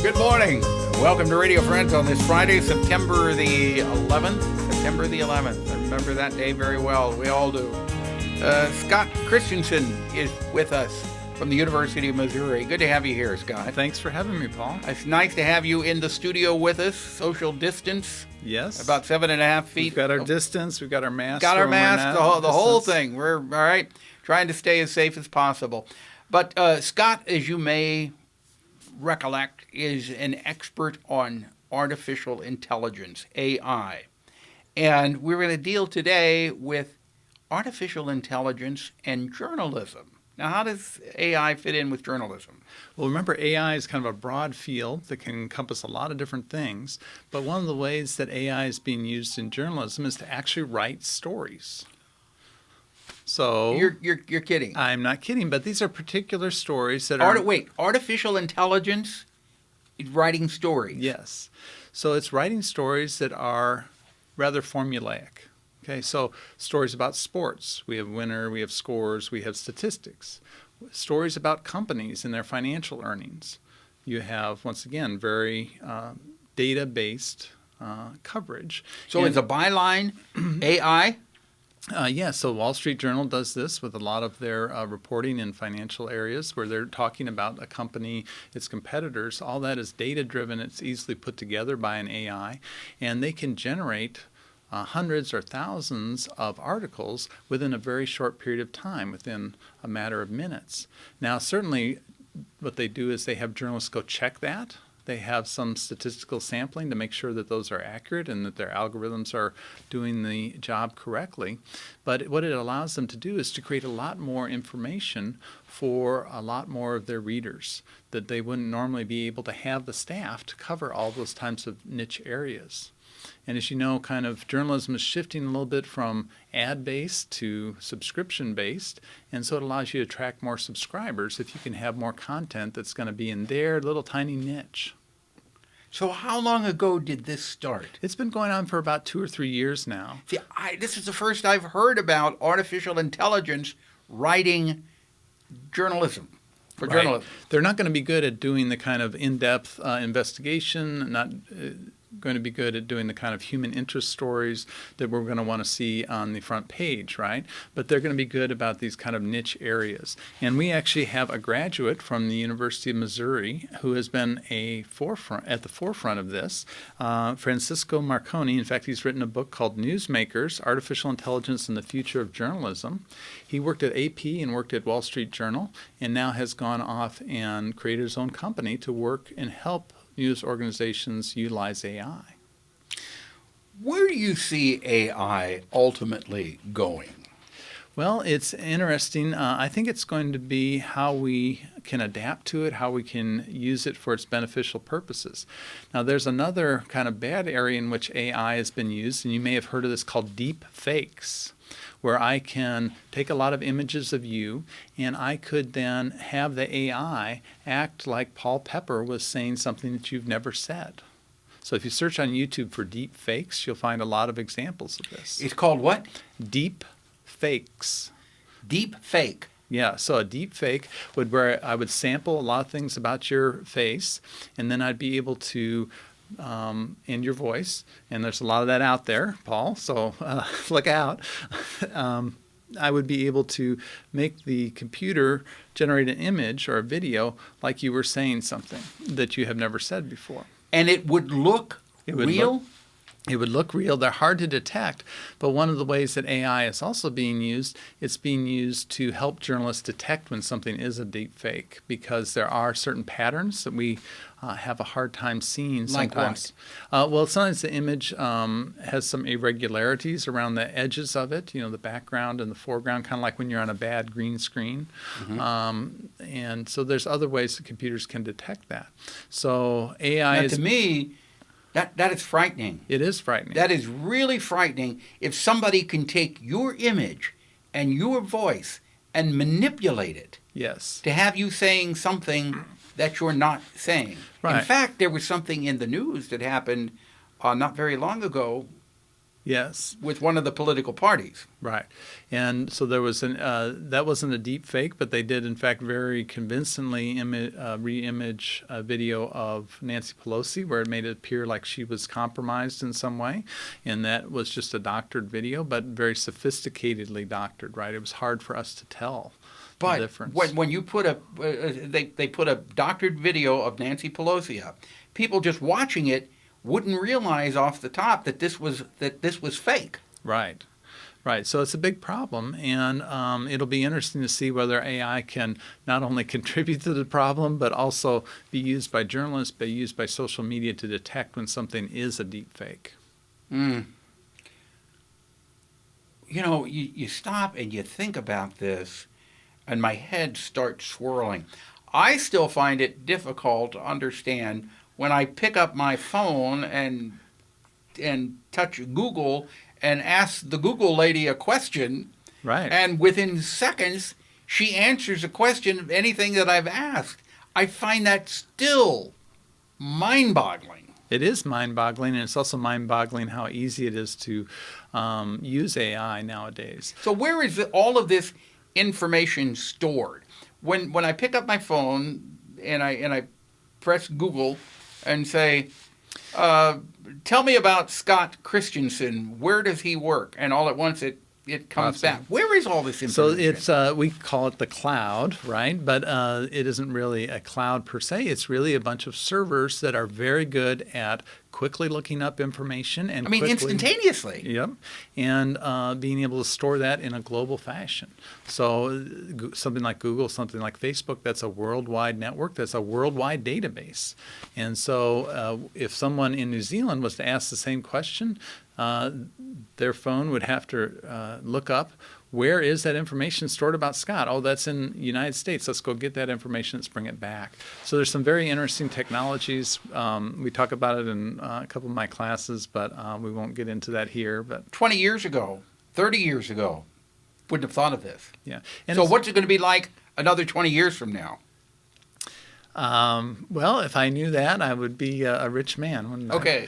Good morning. Welcome to Radio Friends on this Friday, September the 11th. September the 11th. I remember that day very well. We all do. Scott Christianson is with us from the University of Missouri. Good to have you here, Scott. Thanks for having me, Paul. It's nice to have you in the studio with us. Social distance. Yes. About 7.5 feet. We've got our distance. We've got our masks. Got our masks, the whole thing. We're, all right, trying to stay as safe as possible. But Scott, as you may recollect, is an expert on artificial intelligence, AI. And we're going to deal today with artificial intelligence and journalism. Now, how does AI fit in with journalism? Well, remember, AI is kind of a broad field that can encompass a lot of different things. But one of the ways that AI is being used in journalism is to actually write stories. So You're kidding. I'm not kidding, but these are particular stories that are... Wait, artificial intelligence is writing stories? Yes. So it's writing stories that are rather formulaic. Okay, so stories about sports. We have winner, we have scores, we have statistics. Stories about companies and their financial earnings. You have, once again, very data-based coverage. So it's a byline AI? Yes, so Wall Street Journal does this with a lot of their reporting in financial areas where they're talking about a company, its competitors. All that is data-driven. It's easily put together by an AI, and they can generate hundreds or thousands of articles within a very short period of time, within a matter of minutes. Now, certainly what they do is they have journalists go check that. They have some statistical sampling to make sure that those are accurate and that their algorithms are doing the job correctly. But what it allows them to do is to create a lot more information for a lot more of their readers that they wouldn't normally be able to have the staff to cover all those types of niche areas. And as you know, kind of journalism is shifting a little bit from ad-based to subscription-based, and so it allows you to attract more subscribers if you can have more content that's going to be in their little tiny niche. So how long ago did this start? It's been going on for about 2 or 3 years now. See, this is the first I've heard about artificial intelligence writing journalism. For Right. journalism. They're not going to be good at doing the kind of in-depth investigation, not going to be good at doing the kind of human interest stories that we're going to want to see on the front page, right? But they're going to be good about these kind of niche areas. And we actually have a graduate from the University of Missouri who has been at the forefront of this, Francisco Marconi. In fact, he's written a book called Newsmakers, Artificial Intelligence and the Future of Journalism. He worked at AP and worked at Wall Street Journal, and now has gone off and created his own company to work and help news organizations utilize AI. Where do you see AI ultimately going? Well, it's interesting. I think it's going to be how we can adapt to it, how we can use it for its beneficial purposes. Now, there's another kind of bad area in which AI has been used, and you may have heard of this, called deep fakes, where I can take a lot of images of you and I could then have the AI act like Paul Pepper was saying something that you've never said. So if you search on YouTube for deep fakes, you'll find a lot of examples of this. It's called what? Deep fakes. Deep fake. Yeah, so a deep fake would where I would sample a lot of things about your face, and then I'd be able to and your voice, and there's a lot of that out there, Paul, so look out. I would be able to make the computer generate an image or a video like you were saying something that you have never said before. And it would look real? It would look real. They're hard to detect, but one of the ways that AI is also being used, it's being used to help journalists detect when something is a deep fake, because there are certain patterns that we have a hard time seeing sometimes. Like what? Well, sometimes the image has some irregularities around the edges of it, you know, the background and the foreground, kind of like when you're on a bad green screen. Mm-hmm. And so there's other ways that computers can detect that. So AI is... To me, that is frightening. It is frightening. That is really frightening if somebody can take your image and your voice and manipulate it. Yes. To have you saying something that you're not saying. Right. In fact, there was something in the news that happened not very long ago Yes. with one of the political parties. Right. And so there was that wasn't a deep fake, but they did, in fact, very convincingly re-image a video of Nancy Pelosi where it made it appear like she was compromised in some way. And that was just a doctored video, but very sophisticatedly doctored, right? It was hard for us to tell the But difference. when you put they put a doctored video of Nancy Pelosi up, people just watching it wouldn't realize off the top that this was fake. Right. Right. So it's a big problem, and it'll be interesting to see whether AI can not only contribute to the problem, but also be used by journalists, be used by social media to detect when something is a deep fake. You know, you stop and you think about this, and my head starts swirling. I still find it difficult to understand when I pick up my phone and touch Google and ask the Google lady a question, Right. and within seconds she answers a question of anything that I've asked. I find that still mind-boggling. It is mind-boggling, and it's also mind-boggling how easy it is to use AI nowadays. So where is all of this information stored? When I pick up my phone and I press Google and say, tell me about Scott Christianson. Where does he work? And all at once it comes back. Where is all this information? So it's we call it the cloud, right? But it isn't really a cloud per se. It's really a bunch of servers that are very good at quickly looking up information and instantaneously. Yep, and being able to store that in a global fashion. So something like Google, something like Facebook, that's a worldwide network, that's a worldwide database. And so if someone in New Zealand was to ask the same question, their phone would have to look up, where is that information stored about Scott? Oh, that's in the United States. Let's go get that information. Let's bring it back. So there's some very interesting technologies. We talk about it in a couple of my classes, but we won't get into that here. But 20 years ago, 30 years ago, wouldn't have thought of this. yeah. So what's it going to be like another 20 years from now? Well, if I knew that, I would be a rich man, wouldn't I? Okay.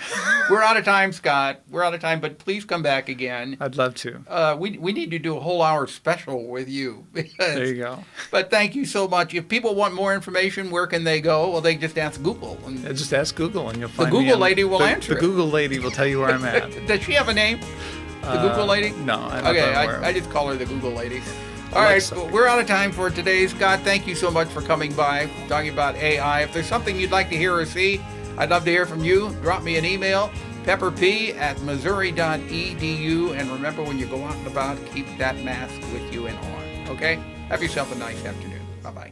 We're out of time, Scott. We're out of time, but please come back again. I'd love to. We need to do a whole hour special with you. There you go. But thank you so much. If people want more information, where can they go? Well, they can just ask Google. Yeah, just ask Google and you'll find Google lady will answer The it. Google lady will tell you where I'm at. Does she have a name? The Google lady? No, I'm Okay, not aware. I just call her the Google lady. All right, so. well, we're out of time for today. Scott, thank you so much for coming by, talking about AI. If there's something you'd like to hear or see, I'd love to hear from you. Drop me an email, pepperp@missouri.edu. And remember, when you go out and about, keep that mask with you and on. Okay? Have yourself a nice afternoon. Bye-bye.